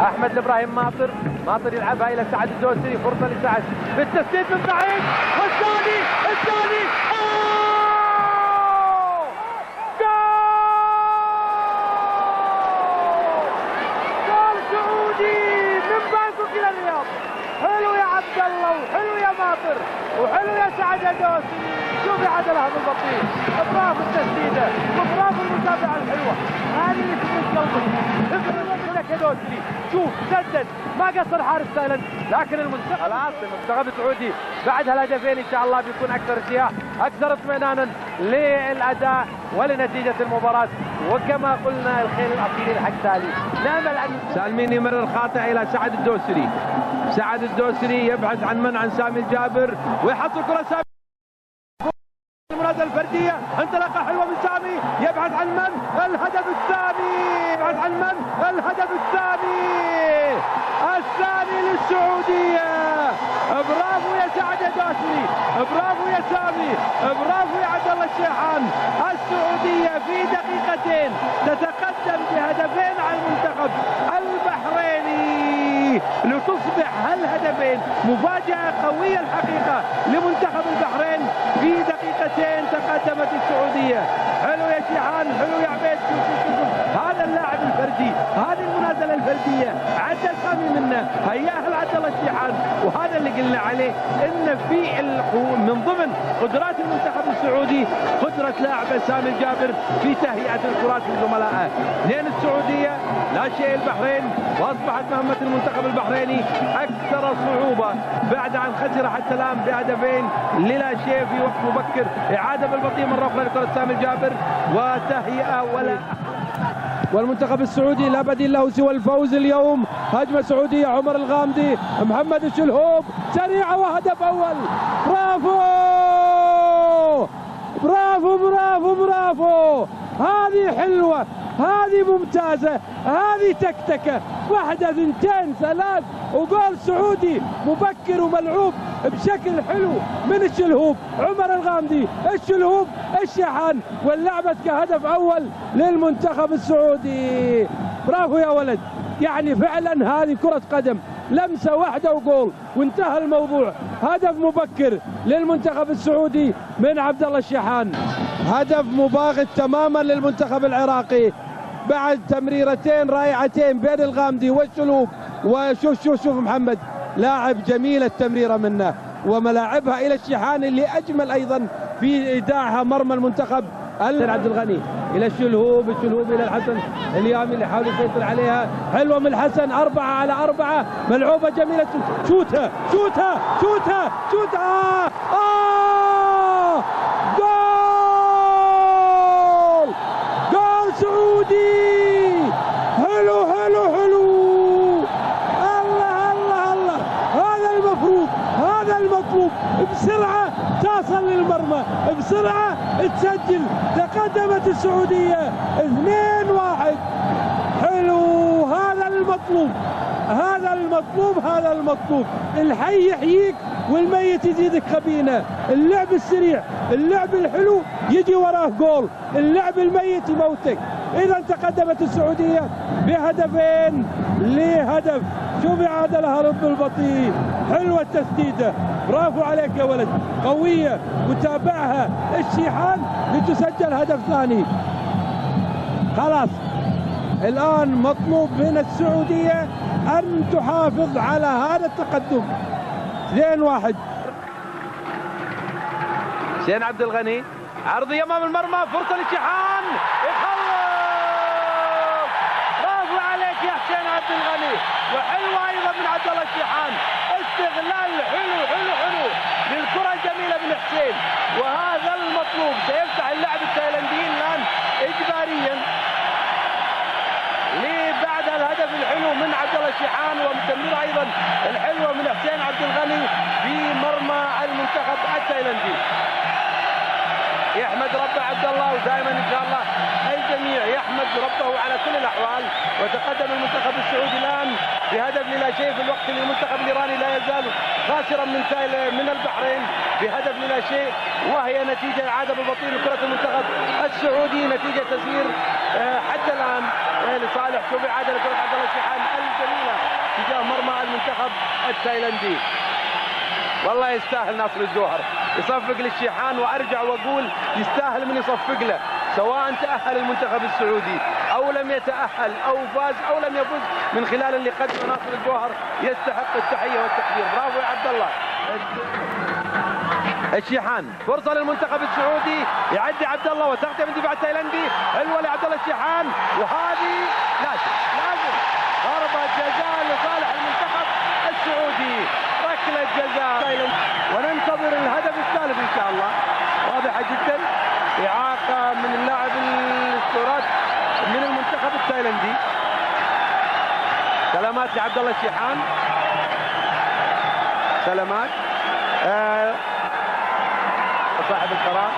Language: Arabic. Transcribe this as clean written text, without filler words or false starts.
احمد الابراهيم ماطر يلعبها الى سعد الدوسري، فرصه لسعد بالتسديد من بعيد، والثاني جول سعودي من بانكوك الى الرياض. حلو يا عبد الله، وحلو يا ماطر، وحلو يا سعد الدوسري. شوف يا عدل هذا البطيء، برافو التسديده وبرافو المتابعه الحلوه، هذه اللي تفوز قلبك. افرض منك يا دوسري، شوف سدد ما قصر حارس تايلاند، لكن المنتخب السعودي بعد هالهدفين ان شاء الله بيكون اكثر ارتياح، اكثر اطمئنانا للاداء ولنتيجه المباراه. وكما قلنا الخيل الاصيل الحق تالي، نامل ان سالمين يمرر خاطئ الى سعد الدوسري. سعد الدوسري يبحث عن سامي الجابر ويحط الكره سامي. المنازله الفرديه، انطلاقه حلوه من سامي، يبحث عن من؟ الهدف الثاني، يبحث عن من؟ الهدف الثاني للسعوديه. برافو يا سعد الدوسري، برافو يا سامي، برافو يا عبد الله الشيحان. السعوديه في دقيقتين تتقدم بهدفين على المنتخب البحريني لتصبح هالهدفين مفاجاه قويه الحقيقه لمنتخب البحرين. في دقيقتين تقدمت السعوديه. حلو يا شيحان، حلو يا عبيد. شوف هذا اللاعب الفردي، هذه المنازله الفرديه، عدى سامي منه، هياها لعبد الله الشيحان. وهذا اللي قلنا عليه ان في من ضمن قدرات المنتخب السعودي قدره لاعب سامي الجابر في تهيئه الكرات لزملائه. اثنين السعوديه لا شيء البحرين، واصبحت مهمه المنتخب البحريني اكثر صعوبه بعد ان خسر حتى الان بهدفين للا شيء في وقت مبكر. اعاده بالبطيء مره اخرى لكره سامي الجابر وتهيئه ولا. والمنتخب السعودي لا بديل له سوى الفوز اليوم. هجمه سعوديه، عمر الغامدي، محمد الشلهوب، سريعه وهدف اول. برافو برافو برافو برافو، هذه حلوه، هذه ممتازه، هذه تكتكه، واحده اثنتين ثلاث وجول سعودي مبكر وملعوب بشكل حلو من الشلهوب، عمر الغامدي، الشلهوب، الشيحان، واللعبة كهدف أول للمنتخب السعودي. برافو يا ولد، يعني فعلا هذه كرة قدم، لمسة واحدة وجول وانتهى الموضوع. هدف مبكر للمنتخب السعودي من عبد الله الشيحان، هدف مباغت تماما للمنتخب العراقي بعد تمريرتين رائعتين بين الغامدي والشلهوب. وشوف محمد، لاعب جميل التمريرة منه وملاعبها إلى الشيحان اللي أجمل أيضا في إيداعها مرمى المنتخب. عبد الغني إلى الشلهوب، الشلهوب إلى الحسن اليامي اللي حاول يسيطر عليها، حلوة من الحسن، 4 على 4، ملعوبة جميلة، شوتها شوتها شوتها شوتها، جول جول سعودي. حلو حلو حلو، هذا المطلوب، بسرعة تصل للمرمى، بسرعة تسجل. تقدمت السعودية 2-1. حلو، هذا المطلوب، هذا المطلوب، هذا المطلوب. الحي يحييك والميت يزيدك خبينة. اللعب السريع، اللعب الحلو يجي وراه جول، اللعب الميت يموتك. إذا تقدمت السعودية بهدفين لهدف. شوف إعادة رد البطيء، حلوة التسديدة، برافو عليك يا ولد، قوية، وتابعها الشيحان لتسجل هدف ثاني. خلاص الآن مطلوب من السعودية أن تحافظ على هذا التقدم. 2-1. حسين عبد الغني، عرضية أمام المرمى، فرصة للشيحان، يخلص. برافو عليك يا حسين عبد الغني، وحلوة أيضا من عبد الله الشيحان، استغلال حلو حلو حلو للكرة الجميلة من حسين. وهذا المطلوب، سيفتح اللاعب التايلانديين الآن إجباريا بعد الهدف الحلو من عبد الله الشيحان ومتمرة أيضا الحلوة من حسين عبد الغني في مرمى المنتخب التايلاندي. يحمد ربه عبد الله، ودائما ان شاء الله الجميع يحمد ربه على كل الاحوال. وتقدم المنتخب السعودي الان بهدف للا شيء في الوقت اللي المنتخب الايراني لا يزال خاسرا من البحرين بهدف للا شيء، وهي نتيجه اعاده بالبطيء لكره المنتخب السعودي، نتيجه تسير حتى الان لصالح. شوف اعاده لكره عبد الله الشيحان الجميله التايلندي. والله يستاهل ناصر الجوهر يصفق للشيحان، وارجع واقول يستاهل من يصفق له، سواء تأهل المنتخب السعودي او لم يتأهل او فاز او لم يفز من خلال اللي قدمه ناصر الجوهر، يستحق التحية والتقدير. برافو يا عبد الله. الشيحان فرصة للمنتخب السعودي، يعدي عبد الله وتغطية من دفاع التايلندي، حلوة لعبد الله الشيحان، وهذه لازم ضربة جزاء لصالح المنتخب السعودي، ركلة جزاء، وننتظر الهدف الثالث ان شاء الله. واضحة جدا، إعاقة من اللاعب السورات من المنتخب التايلندي. سلامات لعبد الله الشيحان، سلامات صاحب القرار.